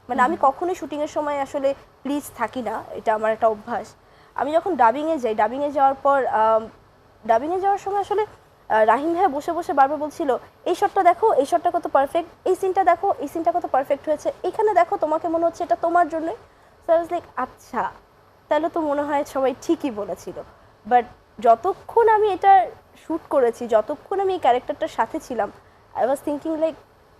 মানে আমি কখনোই শুটিং এর সময় আসলে প্লিজ থাকি না, এটা আমার একটা অভ্যাস। আমি যখন ডাবিং এ যাই, ডাবিং এ যাওয়ার পর ডাবিং এ যাওয়ার সময় আসলে রাহিম ভাইয়া বসে বসে বারবার বলছিল এই শটটা দেখো, এই শটটা কত পারফেক্ট, এই সিনটা দেখো, এই সিনটা কত পারফেক্ট হয়েছে, এখানে দেখো তোমাকে মনে হচ্ছে এটা তোমার জন্য। সো আই ওয়াজ লাইক আচ্ছা, তাহলে তো মনে হয় সবাই ঠিকই বলেছিল। বাট যতক্ষণ আমি এটা শ্যুট করেছি, যতক্ষণ আমি এই ক্যারেক্টারটার সাথে ছিলাম, আই ওয়াজ থিঙ্কিং লাইক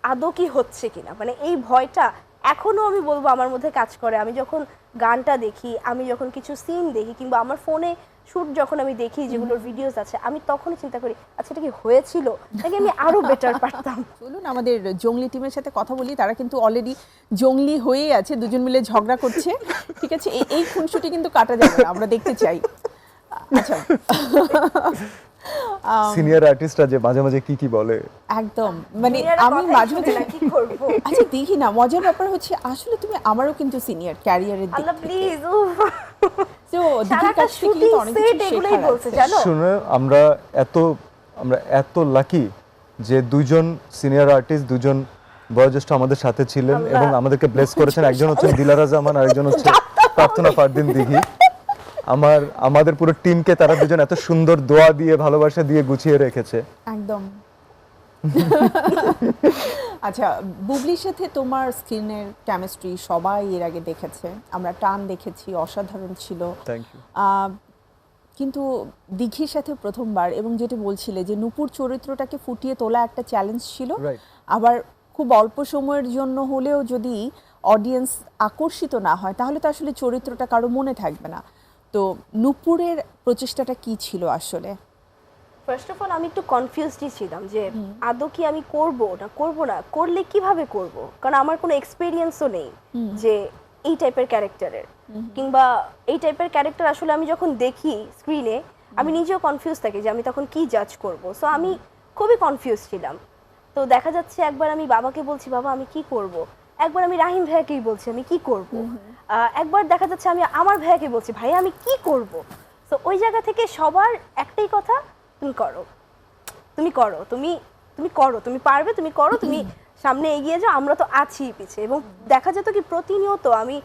আদৌ কি হচ্ছে কিনা, মানে এই ভয়টা এখনো আমি বলবো আমার মধ্যে কাজ করে। আমি যখন গানটা দেখি, আমি যখন কিছু সিন দেখি, কিংবা আমার ফোনে শ্যুট যখন আমি দেখি যেগুলোর ভিডিওস আছে, আমি তখনই চিন্তা করি আচ্ছা এটা কি হয়েছিল নাকি আমি আরো বেটার পারতাম। চলুন আমাদের জঙ্গলি টিমের সাথে কথা বলি, তারা কিন্তু অলরেডি জঙ্গলি হয়েই আছে, দুজন মিলে ঝগড়া করছে। ঠিক আছে, এই খুনসুটি কিন্তু কাটা যাবে না, আমরা দেখতে চাই। আচ্ছা, সিনিয়র আর্টিস্টরা যে মাঝে মাঝে কি কি বলে, একদম মানে সিনিয়ররা আমি কথাই মাঝে শুনে মাঝে না, কি করব। আচ্ছা দেখি না, মজার ব্যাপার হচ্ছে আসলে তুমি আমারও কিন্তু সিনিয়র ক্যারিয়ারের দিক আল্লাহ থেকে। প্লিজ, তো দিদির সারাটা কাছ থেকে শুটিং কিন্তু অনেক সেট কিছু এগুলোই শেখার বলছে আছে। জানো। শুনে আমরা এত লাকি যে দুইজন সিনিয়র আর্টিস্ট, দুজন বয়োজ্যেষ্ঠ আমাদের সাথে ছিলেন আল্লাহ। এবং আমাদেরকে ব্লেস করেছেন। একজন হচ্ছেন দিলারা জামান, আরেকজন হচ্ছে প্রার্থনা ফারদিন দিঘি। আমাদের পুরো টিমকে তারা দুজন এত সুন্দর দোয়া দিয়ে, ভালোবাসা দিয়ে গুছিয়ে রেখেছে। একদম। আচ্ছা, বুবলির সাথে তোমার স্ক্রিনের কেমিস্ট্রি সবাই এর আগে দেখেছে, আমরা টান দেখেছি, অসাধারণ ছিল। Thank you. কিন্তু দিঘির সাথে প্রথমবার, এবং যেটা বলছিলে যে নূপুর চরিত্রটাকে ফুটিয়ে তোলা একটা চ্যালেঞ্জ ছিল। Right. আবার খুব অল্প সময়ের জন্য হলেও যদি অডিয়েন্স আকর্ষিত না হয় তাহলে তো আসলে চরিত্রটা কারো মনে থাকবে না। তো নূপুরের প্রচেষ্টাটা কি ছিল আসলে? ফার্স্ট অফ অল আমি একটু কনফিউজডই ছিলাম যে আদৌ কি আমি করব না, করলে কিভাবে করব, কারণ আমার কোনো এক্সপেরিয়েন্সও নেই যে এই টাইপের ক্যারেক্টারের, কিংবা এই টাইপের ক্যারেক্টার আসলে আমি যখন দেখি স্ক্রিনে আমি নিজেও কনফিউজ থাকি যে আমি তখন কি জাজ করব। সো আমি খুবই কনফিউজ ছিলাম। তো দেখা যাচ্ছে একবার আমি বাবাকে বলছি বাবা আমি কি করব, একবার আমি রাহিম ভাইয়াকেই বলছি আমি কি করব, একবার দেখা যাচ্ছে আমি আমার ভাইয়াকে বলছি ভাইয়া আমি কি করব। সো ওই জায়গা থেকে সবার একটাই কথা, তুমি করো, তুমি করো, তুমি করো, তুমি পারবে, তুমি করো, তুমি সামনে এগিয়ে যাও, আমরা তো আছি পিছে। এবং দেখা যেত কি প্রতিনিয়ত আমি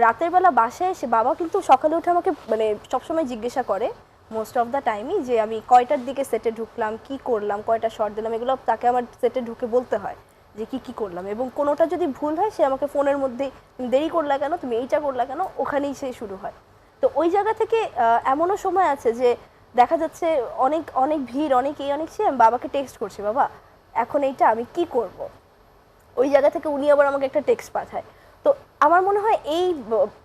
রাতের বেলা বাসায় এসে, বাবা কিন্তু সকালে উঠে আমাকে মানে সবসময় জিজ্ঞাসা করে মোস্ট অফ দ্য টাইমই যে আমি কয়টার দিকে সেটে ঢুকলাম, কি করলাম, কয়টা শট দিলাম, এগুলো তাকে আমার সেটে ঢুকে বলতে হয় যে কি কি করলাম। এবং কোনোটা যদি ভুল হয় সে আমাকে ফোনের মধ্যে তুমি দেরি করলা কেন, তুমি এইটা করলা কেন, ওখানেই সে শুরু হয়। তো ওই জায়গা থেকে এমনও সময় আছে যে দেখা যাচ্ছে অনেক অনেক ভিড়, অনেক সে, আমি বাবাকে টেক্সট করছি বাবা এখন এইটা আমি কি করব। ওই জায়গা থেকে উনি আবার আমাকে একটা টেক্সট পাঠায়। তো আমার মনে হয়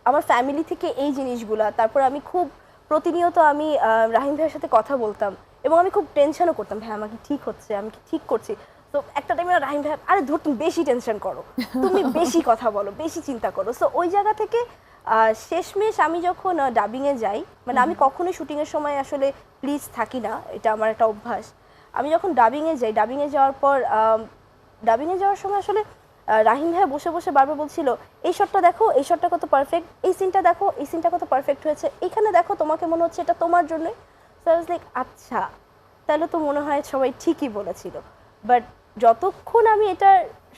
আমার ফ্যামিলি থেকে এই জিনিসগুলা, তারপর আমি খুব প্রতিনিয়ত আমি রাহিম ভাইয়ের সাথে কথা বলতাম এবং আমি খুব টেনশনও করতাম, ভাই আমার কি ঠিক হচ্ছে, আমি কি ঠিক করছি। তো একটা টাইমে রাহিম ভাই আরে ধর তুমি বেশি টেনশন করো, তুমি বেশি কথা বলো, বেশি চিন্তা করো। সো ওই জায়গা থেকে শেষমেশ আমি যখন ডাবিংয়ে যাই, মানে আমি কখনোই শুটিংয়ের সময় আসলে প্লিজ থাকি না, এটা আমার একটা অভ্যাস। আমি যখন ডাবিংয়ে যাই, ডাবিংয়ে যাওয়ার পর ডাবিংয়ে যাওয়ার সময় আসলে রাহিম ভাইয়া বসে বসে বারবার বলছিল এই শটটা দেখো, এই শটটা কত পারফেক্ট, এই সিনটা দেখো, এই সিনটা কত পারফেক্ট হয়েছে, এখানে দেখো তোমাকে মনে হচ্ছে এটা তোমার জন্য। সো আই ওয়াজ লাইক আচ্ছা, তাহলে তো মনে হয় সবাই ঠিকই বলেছিল। বাট যতক্ষণ আমি এটা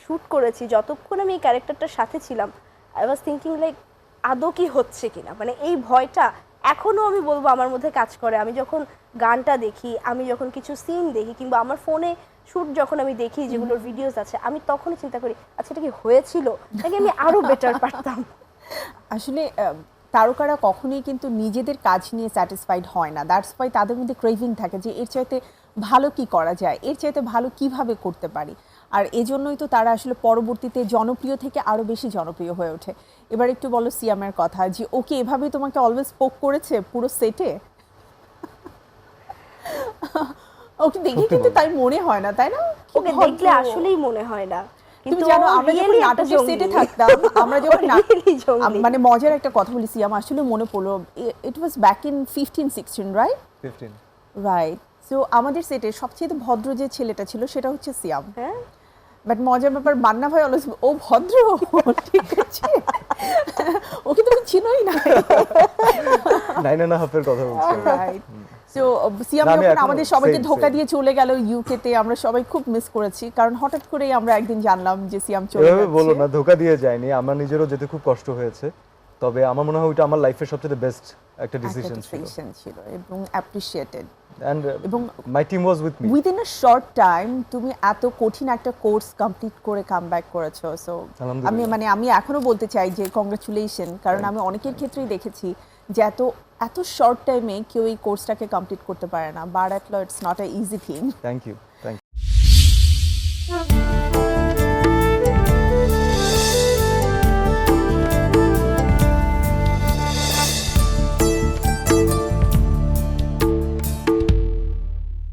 শ্যুট করেছি, যতক্ষণ আমি এই ক্যারেক্টারটার সাথে ছিলাম, আই ওয়াজ থিঙ্কিং লাইক আদৌ কি হচ্ছে কিনা, মানে এই ভয়টা এখনো আমি বলবো আমার মধ্যে কাজ করে। আমি যখন গানটা দেখি, আমি যখন কিছু সিন দেখি, কিংবা আমার ফোনে শ্যুট যখন আমি দেখি যেগুলোর ভিডিওস আছে, আমি তখনই চিন্তা করি আচ্ছা এটা কি হয়েছিল নাকি আমি আরো বেটার পারতাম। আসলে তারকারা কখনোই কিন্তু নিজেদের কাজ নিয়ে স্যাটিসফাইড হয় না, দ্যাটস ওয়াই তাদের মধ্যে ক্রেভিং থাকে যে এর চাইতে ভালো কি করা যায়, এর চাইতে ভালো কিভাবে করতে পারি। আর এজন্যই তো তারা আসলে পরবর্তীতে জনপ্রিয় থেকে আরো বেশি জনপ্রিয় হয়ে ওঠে। এবার একটু বলো সিয়ামের কথা, যে ওকে এভাবেই তোমাকে অলওয়েজ পোক করেছে পুরো সেটে? ওকে দেখে কিন্তু তাই মনে হয় না, তাই না? ওকে দেখলে আসলেই মনে হয় না। তুমি জানো আমরা যখন নাটকের সেটে থাকতাম, আমরা যখন মানে মজার একটা কথা বলি সিয়াম, আসলে মনে পড়লো, it was back in 15-16 right? 15 right. So আমাদের সেটে সবচেয়ে ভদ্র যে ছেলেটা ছিল সেটা হচ্ছে সিয়াম। হ্যাঁ, বাট মজার ব্যাপার মান্না ভাই অলওয়েজ ও ভদ্র, ঠিক আছে, ওকে তুমি চিনোই না। 9.5-এর কথা বলছি। রাইট। তো সিয়াম না, আমি যখন এখনো আমাদের সবাইকে same, ধোকা same. দিয়ে চলে গেল ইউকেতে, আমরা সবাই খুব মিস করেছি, কারণ হঠাৎ করেই আমরা একদিন জানলাম যে সিয়াম চলে এভাবে বলো যাচ্ছে। না, ধোকা দিয়ে যায়নি, আমার নিজেরও যেতে খুব কষ্ট হয়েছে, তবে আমার মনে হয় ওইটা আমার লাইফের সবচেয়ে বেস্ট একটা একটা ডিসিশন ছিল, decision ছিল এবং অ্যাপ্রিশিয়েটেড। এন্ড এবং my team was with me. Within a short time তুমি এত কঠিন একটা কোর্স কমপ্লিট করে কামব্যাক করেছো, সো আলহামদুলিল্লাহ। আমি এখনো বলতে চাই যে কংগ্রাচুলেশন, কারণ আমি অনেকের ক্ষেত্রেই দেখেছি যে এত শর্ট টাইমে কেউ এই কোর্সটাকে কমপ্লিট করতে পারে না, but it's not a easy thing. Thank you.